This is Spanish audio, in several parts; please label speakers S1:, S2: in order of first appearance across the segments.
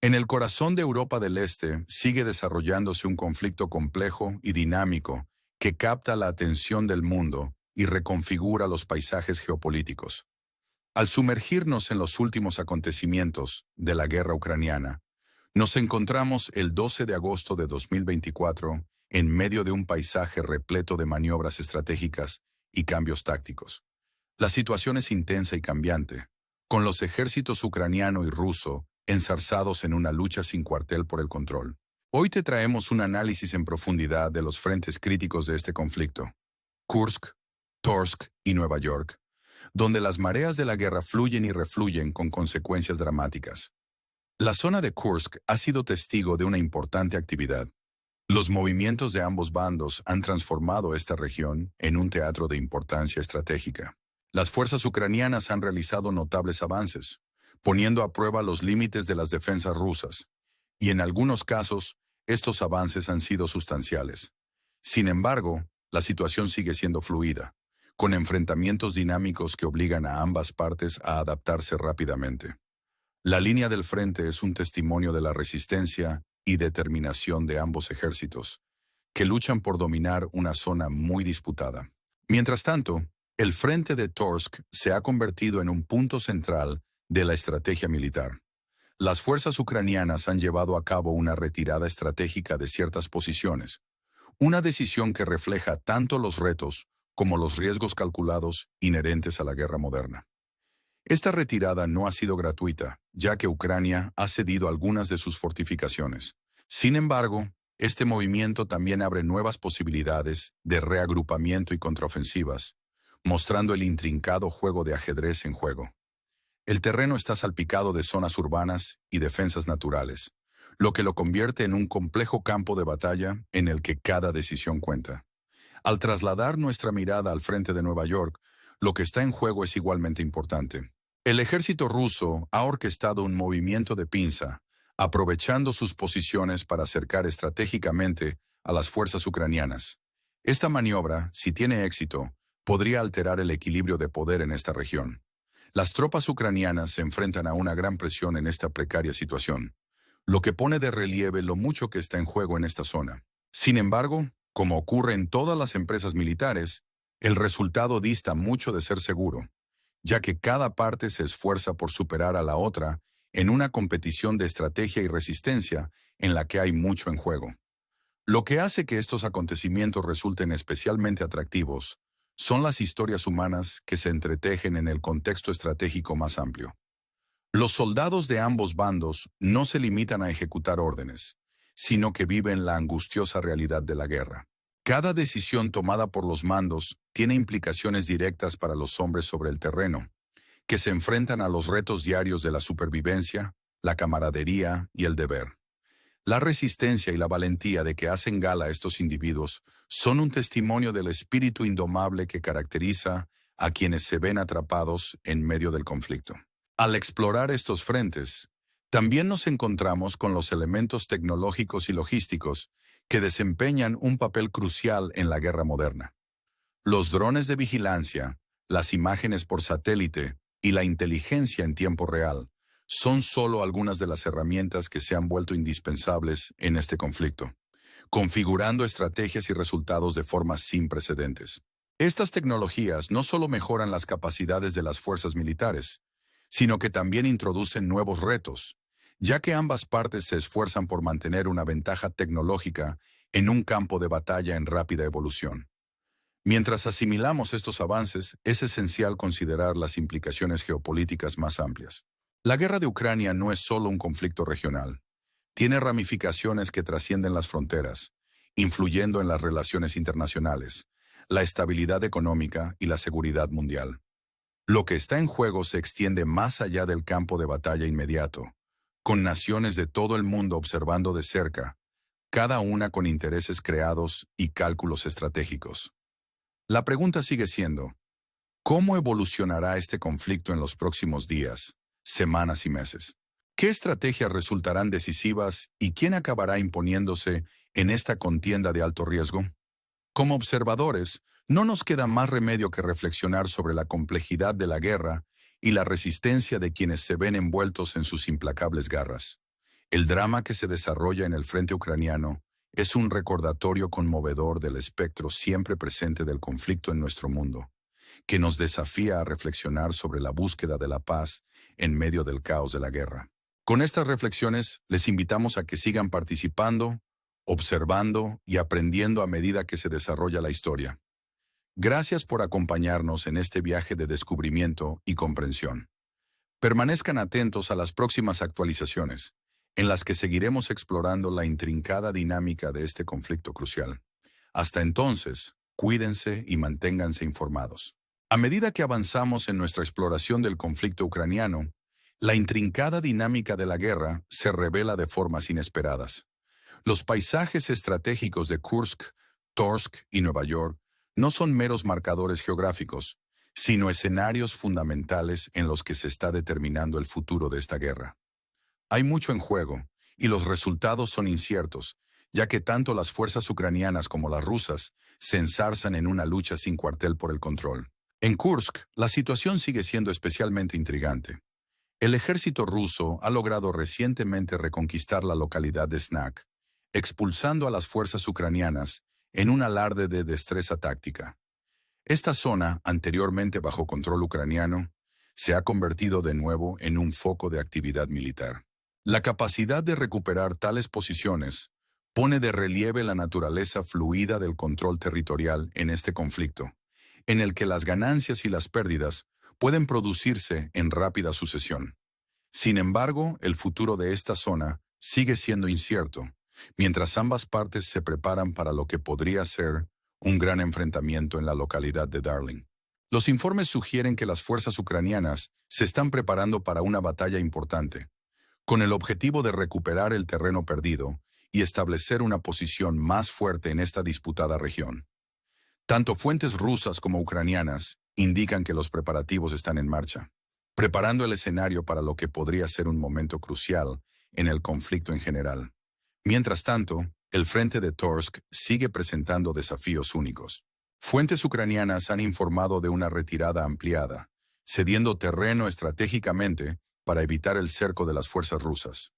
S1: En el corazón de Europa del Este sigue desarrollándose un conflicto complejo y dinámico que capta la atención del mundo y reconfigura los paisajes geopolíticos. Al sumergirnos en los últimos acontecimientos de la guerra ucraniana, nos encontramos el 12 de agosto de 2024 en medio de un paisaje repleto de maniobras estratégicas y cambios tácticos. La situación es intensa y cambiante, con los ejércitos ucraniano y ruso enzarzados en una lucha sin cuartel por el control. Hoy te traemos un análisis en profundidad de los frentes críticos de este conflicto: Kursk, Torsk y Nueva York, donde las mareas de la guerra fluyen y refluyen con consecuencias dramáticas. La zona de Kursk ha sido testigo de una importante actividad. Los movimientos de ambos bandos han transformado esta región en un teatro de importancia estratégica. Las fuerzas ucranianas han realizado notables avances, poniendo a prueba los límites de las defensas rusas, y en algunos casos, estos avances han sido sustanciales. Sin embargo, la situación sigue siendo fluida, con enfrentamientos dinámicos que obligan a ambas partes a adaptarse rápidamente. La línea del frente es un testimonio de la resistencia y determinación de ambos ejércitos, que luchan por dominar una zona muy disputada. Mientras tanto, el frente de Torsk se ha convertido en un punto central de la estrategia militar. Las fuerzas ucranianas han llevado a cabo una retirada estratégica de ciertas posiciones, una decisión que refleja tanto los retos como los riesgos calculados inherentes a la guerra moderna. Esta retirada no ha sido gratuita, ya que Ucrania ha cedido algunas de sus fortificaciones. Sin embargo, este movimiento también abre nuevas posibilidades de reagrupamiento y contraofensivas, mostrando el intrincado juego de ajedrez en juego. El terreno está salpicado de zonas urbanas y defensas naturales, lo que lo convierte en un complejo campo de batalla en el que cada decisión cuenta. Al trasladar nuestra mirada al frente de Nueva York, lo que está en juego es igualmente importante. El ejército ruso ha orquestado un movimiento de pinza, aprovechando sus posiciones para acercar estratégicamente a las fuerzas ucranianas. Esta maniobra, si tiene éxito, podría alterar el equilibrio de poder en esta región. Las tropas ucranianas se enfrentan a una gran presión en esta precaria situación, lo que pone de relieve lo mucho que está en juego en esta zona. Sin embargo, como ocurre en todas las empresas militares, el resultado dista mucho de ser seguro, ya que cada parte se esfuerza por superar a la otra en una competición de estrategia y resistencia en la que hay mucho en juego. Lo que hace que estos acontecimientos resulten especialmente atractivos son las historias humanas que se entretejen en el contexto estratégico más amplio. Los soldados de ambos bandos no se limitan a ejecutar órdenes, sino que viven la angustiosa realidad de la guerra. Cada decisión tomada por los mandos tiene implicaciones directas para los hombres sobre el terreno, que se enfrentan a los retos diarios de la supervivencia, la camaradería y el deber. La resistencia y la valentía de que hacen gala estos individuos son un testimonio del espíritu indomable que caracteriza a quienes se ven atrapados en medio del conflicto. Al explorar estos frentes, también nos encontramos con los elementos tecnológicos y logísticos que desempeñan un papel crucial en la guerra moderna. Los drones de vigilancia, las imágenes por satélite y la inteligencia en tiempo real son solo algunas de las herramientas que se han vuelto indispensables en este conflicto, configurando estrategias y resultados de formas sin precedentes. Estas tecnologías no solo mejoran las capacidades de las fuerzas militares, sino que también introducen nuevos retos, ya que ambas partes se esfuerzan por mantener una ventaja tecnológica en un campo de batalla en rápida evolución. Mientras asimilamos estos avances, es esencial considerar las implicaciones geopolíticas más amplias. La guerra de Ucrania no es solo un conflicto regional. Tiene ramificaciones que trascienden las fronteras, influyendo en las relaciones internacionales, la estabilidad económica y la seguridad mundial. Lo que está en juego se extiende más allá del campo de batalla inmediato, con naciones de todo el mundo observando de cerca, cada una con intereses creados y cálculos estratégicos. La pregunta sigue siendo, ¿cómo evolucionará este conflicto en los próximos días, semanas y meses? ¿Qué estrategias resultarán decisivas y quién acabará imponiéndose en esta contienda de alto riesgo? Como observadores, no nos queda más remedio que reflexionar sobre la complejidad de la guerra y la resistencia de quienes se ven envueltos en sus implacables garras. El drama que se desarrolla en el frente ucraniano es un recordatorio conmovedor del espectro siempre presente del conflicto en nuestro mundo, que nos desafía a reflexionar sobre la búsqueda de la paz en medio del caos de la guerra. Con estas reflexiones, les invitamos a que sigan participando, observando y aprendiendo a medida que se desarrolla la historia. Gracias por acompañarnos en este viaje de descubrimiento y comprensión. Permanezcan atentos a las próximas actualizaciones, en las que seguiremos explorando la intrincada dinámica de este conflicto crucial. Hasta entonces, cuídense y manténganse informados. A medida que avanzamos en nuestra exploración del conflicto ucraniano, la intrincada dinámica de la guerra se revela de formas inesperadas. Los paisajes estratégicos de Kursk, Torsk y Nueva York no son meros marcadores geográficos, sino escenarios fundamentales en los que se está determinando el futuro de esta guerra. Hay mucho en juego, y los resultados son inciertos, ya que tanto las fuerzas ucranianas como las rusas se ensarzan en una lucha sin cuartel por el control. En Kursk, la situación sigue siendo especialmente intrigante. El ejército ruso ha logrado recientemente reconquistar la localidad de Snak, expulsando a las fuerzas ucranianas en un alarde de destreza táctica. Esta zona, anteriormente bajo control ucraniano, se ha convertido de nuevo en un foco de actividad militar. La capacidad de recuperar tales posiciones pone de relieve la naturaleza fluida del control territorial en este conflicto, en el que las ganancias y las pérdidas pueden producirse en rápida sucesión. Sin embargo, el futuro de esta zona sigue siendo incierto, mientras ambas partes se preparan para lo que podría ser un gran enfrentamiento en la localidad de Darling. Los informes sugieren que las fuerzas ucranianas se están preparando para una batalla importante, con el objetivo de recuperar el terreno perdido y establecer una posición más fuerte en esta disputada región. Tanto fuentes rusas como ucranianas indican que los preparativos están en marcha, preparando el escenario para lo que podría ser un momento crucial en el conflicto en general. Mientras tanto, el frente de Torsk sigue presentando desafíos únicos. Fuentes ucranianas han informado de una retirada ampliada, cediendo terreno estratégicamente para evitar el cerco de las fuerzas rusas.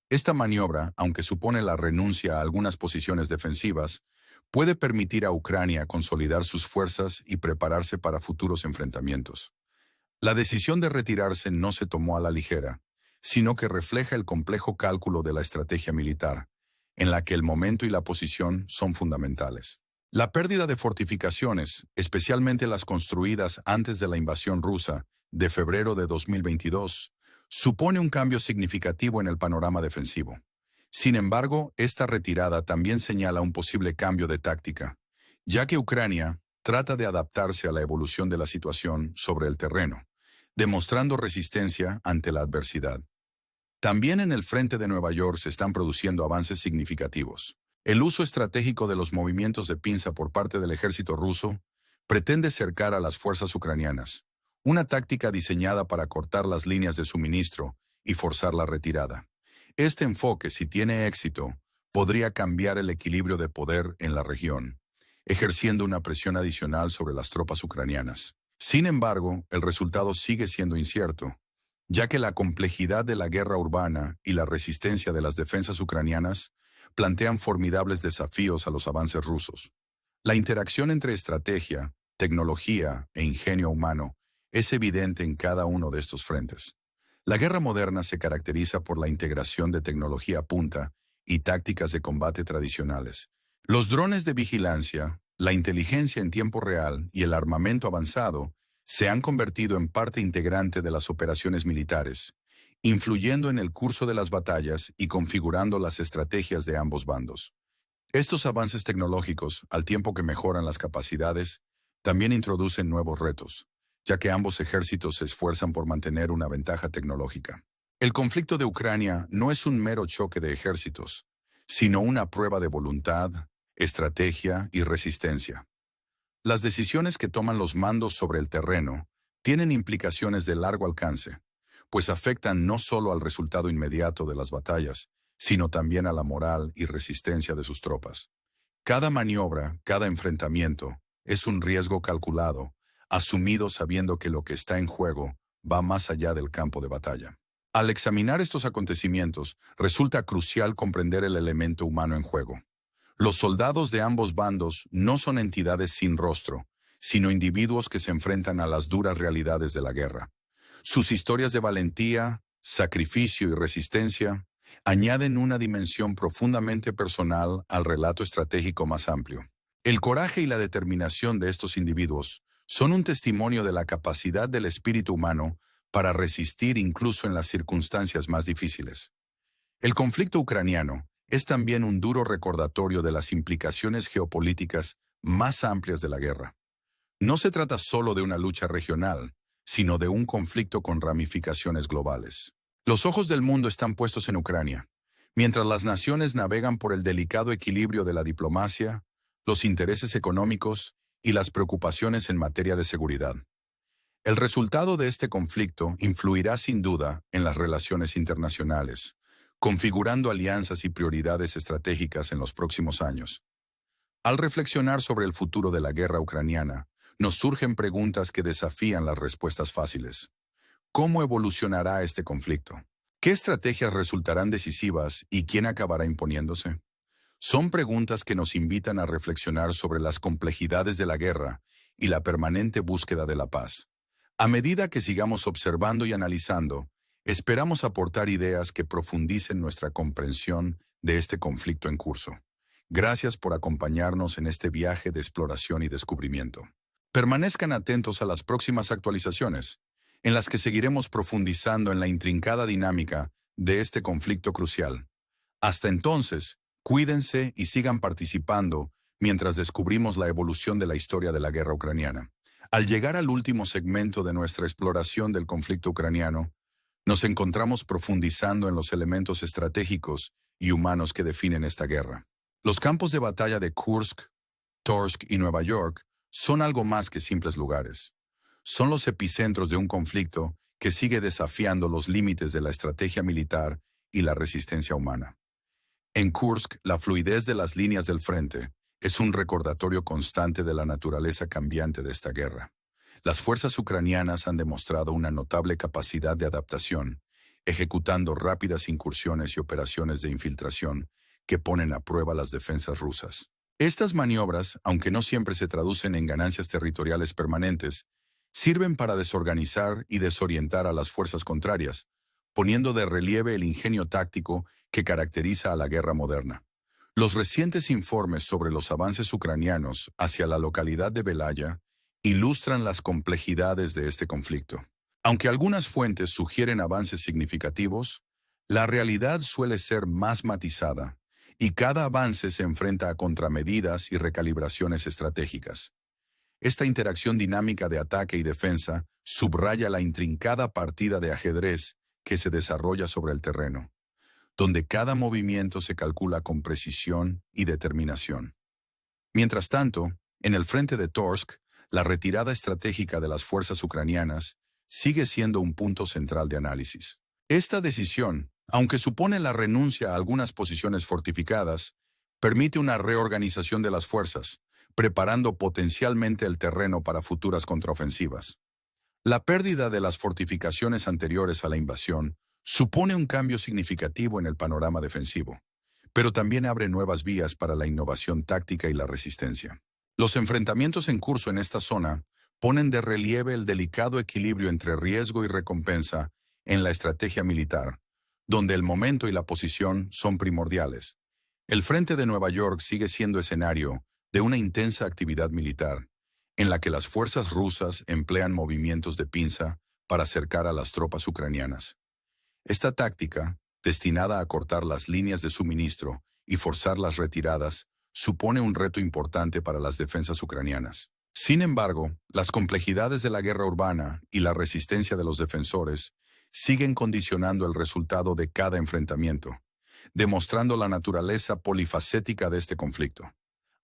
S1: Esta maniobra, aunque supone la renuncia a algunas posiciones defensivas, puede permitir a Ucrania consolidar sus fuerzas y prepararse para futuros enfrentamientos. La decisión de retirarse no se tomó a la ligera, sino que refleja el complejo cálculo de la estrategia militar, en la que el momento y la posición son fundamentales. La pérdida de fortificaciones, especialmente las construidas antes de la invasión rusa de febrero de 2022, supone un cambio significativo en el panorama defensivo. Sin embargo, esta retirada también señala un posible cambio de táctica, ya que Ucrania trata de adaptarse a la evolución de la situación sobre el terreno, demostrando resistencia ante la adversidad. También en el frente de Nueva York se están produciendo avances significativos. El uso estratégico de los movimientos de pinza por parte del ejército ruso pretende cercar a las fuerzas ucranianas, una táctica diseñada para cortar las líneas de suministro y forzar la retirada. Este enfoque, si tiene éxito, podría cambiar el equilibrio de poder en la región, ejerciendo una presión adicional sobre las tropas ucranianas. Sin embargo, el resultado sigue siendo incierto, ya que la complejidad de la guerra urbana y la resistencia de las defensas ucranianas plantean formidables desafíos a los avances rusos. La interacción entre estrategia, tecnología e ingenio humano es evidente en cada uno de estos frentes. La guerra moderna se caracteriza por la integración de tecnología punta y tácticas de combate tradicionales. Los drones de vigilancia, la inteligencia en tiempo real y el armamento avanzado se han convertido en parte integrante de las operaciones militares, influyendo en el curso de las batallas y configurando las estrategias de ambos bandos. Estos avances tecnológicos, al tiempo que mejoran las capacidades, también introducen nuevos retos, ya que ambos ejércitos se esfuerzan por mantener una ventaja tecnológica. El conflicto de Ucrania no es un mero choque de ejércitos, sino una prueba de voluntad, estrategia y resistencia. Las decisiones que toman los mandos sobre el terreno tienen implicaciones de largo alcance, pues afectan no solo al resultado inmediato de las batallas, sino también a la moral y resistencia de sus tropas. Cada maniobra, cada enfrentamiento, es un riesgo calculado, asumido sabiendo que lo que está en juego va más allá del campo de batalla. Al examinar estos acontecimientos, resulta crucial comprender el elemento humano en juego. Los soldados de ambos bandos no son entidades sin rostro, sino individuos que se enfrentan a las duras realidades de la guerra. Sus historias de valentía, sacrificio y resistencia añaden una dimensión profundamente personal al relato estratégico más amplio. El coraje y la determinación de estos individuos son un testimonio de la capacidad del espíritu humano para resistir incluso en las circunstancias más difíciles. El conflicto ucraniano es también un duro recordatorio de las implicaciones geopolíticas más amplias de la guerra. No se trata solo de una lucha regional, sino de un conflicto con ramificaciones globales. Los ojos del mundo están puestos en Ucrania, mientras las naciones navegan por el delicado equilibrio de la diplomacia, los intereses económicos y las preocupaciones en materia de seguridad. El resultado de este conflicto influirá sin duda en las relaciones internacionales, configurando alianzas y prioridades estratégicas en los próximos años. Al reflexionar sobre el futuro de la guerra ucraniana, nos surgen preguntas que desafían las respuestas fáciles. ¿Cómo evolucionará este conflicto? ¿Qué estrategias resultarán decisivas y quién acabará imponiéndose? Son preguntas que nos invitan a reflexionar sobre las complejidades de la guerra y la permanente búsqueda de la paz. A medida que sigamos observando y analizando, esperamos aportar ideas que profundicen nuestra comprensión de este conflicto en curso. Gracias por acompañarnos en este viaje de exploración y descubrimiento. Permanezcan atentos a las próximas actualizaciones, en las que seguiremos profundizando en la intrincada dinámica de este conflicto crucial. Hasta entonces, cuídense y sigan participando mientras descubrimos la evolución de la historia de la guerra ucraniana. Al llegar al último segmento de nuestra exploración del conflicto ucraniano, nos encontramos profundizando en los elementos estratégicos y humanos que definen esta guerra. Los campos de batalla de Kursk, Torsk y Nueva York son algo más que simples lugares. Son los epicentros de un conflicto que sigue desafiando los límites de la estrategia militar y la resistencia humana. En Kursk, la fluidez de las líneas del frente es un recordatorio constante de la naturaleza cambiante de esta guerra. Las fuerzas ucranianas han demostrado una notable capacidad de adaptación, ejecutando rápidas incursiones y operaciones de infiltración que ponen a prueba las defensas rusas. Estas maniobras, aunque no siempre se traducen en ganancias territoriales permanentes, sirven para desorganizar y desorientar a las fuerzas contrarias, poniendo de relieve el ingenio táctico que caracteriza a la guerra moderna. Los recientes informes sobre los avances ucranianos hacia la localidad de Belaya ilustran las complejidades de este conflicto. Aunque algunas fuentes sugieren avances significativos, la realidad suele ser más matizada, y cada avance se enfrenta a contramedidas y recalibraciones estratégicas. Esta interacción dinámica de ataque y defensa subraya la intrincada partida de ajedrez que se desarrolla sobre el terreno, donde cada movimiento se calcula con precisión y determinación. Mientras tanto, en el frente de Torsk, la retirada estratégica de las fuerzas ucranianas sigue siendo un punto central de análisis. Esta decisión, aunque supone la renuncia a algunas posiciones fortificadas, permite una reorganización de las fuerzas, preparando potencialmente el terreno para futuras contraofensivas. La pérdida de las fortificaciones anteriores a la invasión supone un cambio significativo en el panorama defensivo, pero también abre nuevas vías para la innovación táctica y la resistencia. Los enfrentamientos en curso en esta zona ponen de relieve el delicado equilibrio entre riesgo y recompensa en la estrategia militar, donde el momento y la posición son primordiales. El frente de Nueva York sigue siendo escenario de una intensa actividad militar, en la que las fuerzas rusas emplean movimientos de pinza para acercar a las tropas ucranianas. Esta táctica, destinada a cortar las líneas de suministro y forzar las retiradas, supone un reto importante para las defensas ucranianas. Sin embargo, las complejidades de la guerra urbana y la resistencia de los defensores siguen condicionando el resultado de cada enfrentamiento, demostrando la naturaleza polifacética de este conflicto.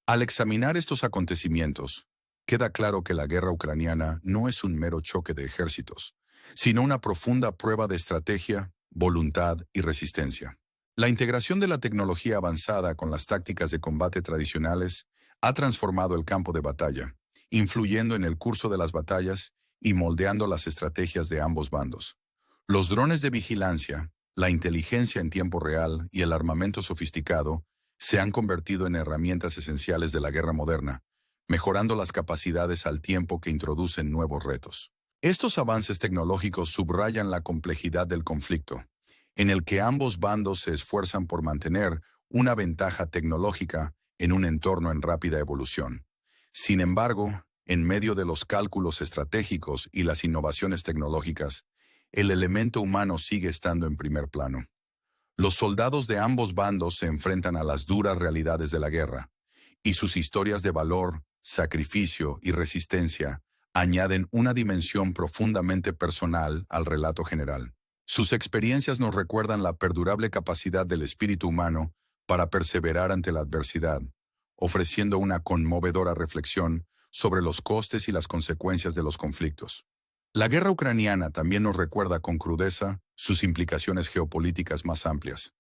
S1: Al examinar estos acontecimientos, queda claro que la guerra ucraniana no es un mero choque de ejércitos, sino una profunda prueba de estrategia, voluntad y resistencia. La integración de la tecnología avanzada con las tácticas de combate tradicionales ha transformado el campo de batalla, influyendo en el curso de las batallas y moldeando las estrategias de ambos bandos. Los drones de vigilancia, la inteligencia en tiempo real y el armamento sofisticado se han convertido en herramientas esenciales de la guerra moderna, mejorando las capacidades al tiempo que introducen nuevos retos. Estos avances tecnológicos subrayan la complejidad del conflicto, en el que ambos bandos se esfuerzan por mantener una ventaja tecnológica en un entorno en rápida evolución. Sin embargo, en medio de los cálculos estratégicos y las innovaciones tecnológicas, el elemento humano sigue estando en primer plano. Los soldados de ambos bandos se enfrentan a las duras realidades de la guerra, y sus historias de valor, sacrificio y resistencia añaden una dimensión profundamente personal al relato general. Sus experiencias nos recuerdan la perdurable capacidad del espíritu humano para perseverar ante la adversidad, ofreciendo una conmovedora reflexión sobre los costes y las consecuencias de los conflictos. La guerra ucraniana también nos recuerda con crudeza sus implicaciones geopolíticas más amplias.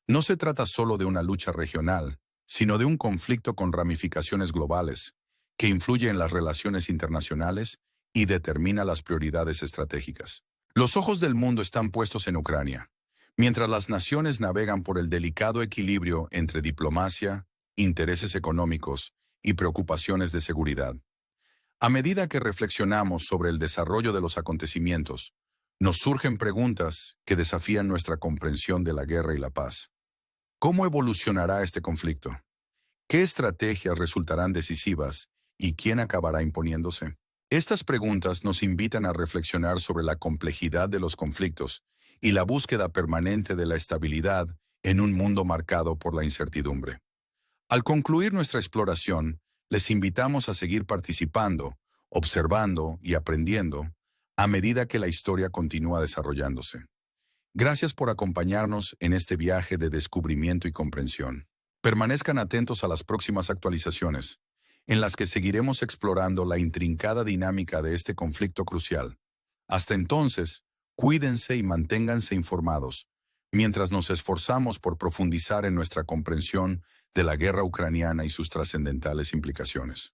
S1: No se trata solo de una lucha regional, sino de un conflicto con ramificaciones globales, que influye en las relaciones internacionales y determina las prioridades estratégicas. Los ojos del mundo están puestos en Ucrania, mientras las naciones navegan por el delicado equilibrio entre diplomacia, intereses económicos y preocupaciones de seguridad. A medida que reflexionamos sobre el desarrollo de los acontecimientos, nos surgen preguntas que desafían nuestra comprensión de la guerra y la paz. ¿Cómo evolucionará este conflicto? ¿Qué estrategias resultarán decisivas y quién acabará imponiéndose? Estas preguntas nos invitan a reflexionar sobre la complejidad de los conflictos y la búsqueda permanente de la estabilidad en un mundo marcado por la incertidumbre. Al concluir nuestra exploración, les invitamos a seguir participando, observando y aprendiendo a medida que la historia continúa desarrollándose. Gracias por acompañarnos en este viaje de descubrimiento y comprensión. Permanezcan atentos a las próximas actualizaciones, en las que seguiremos explorando la intrincada dinámica de este conflicto crucial. Hasta entonces, cuídense y manténganse informados, mientras nos esforzamos por profundizar en nuestra comprensión de la guerra ucraniana y sus trascendentales implicaciones.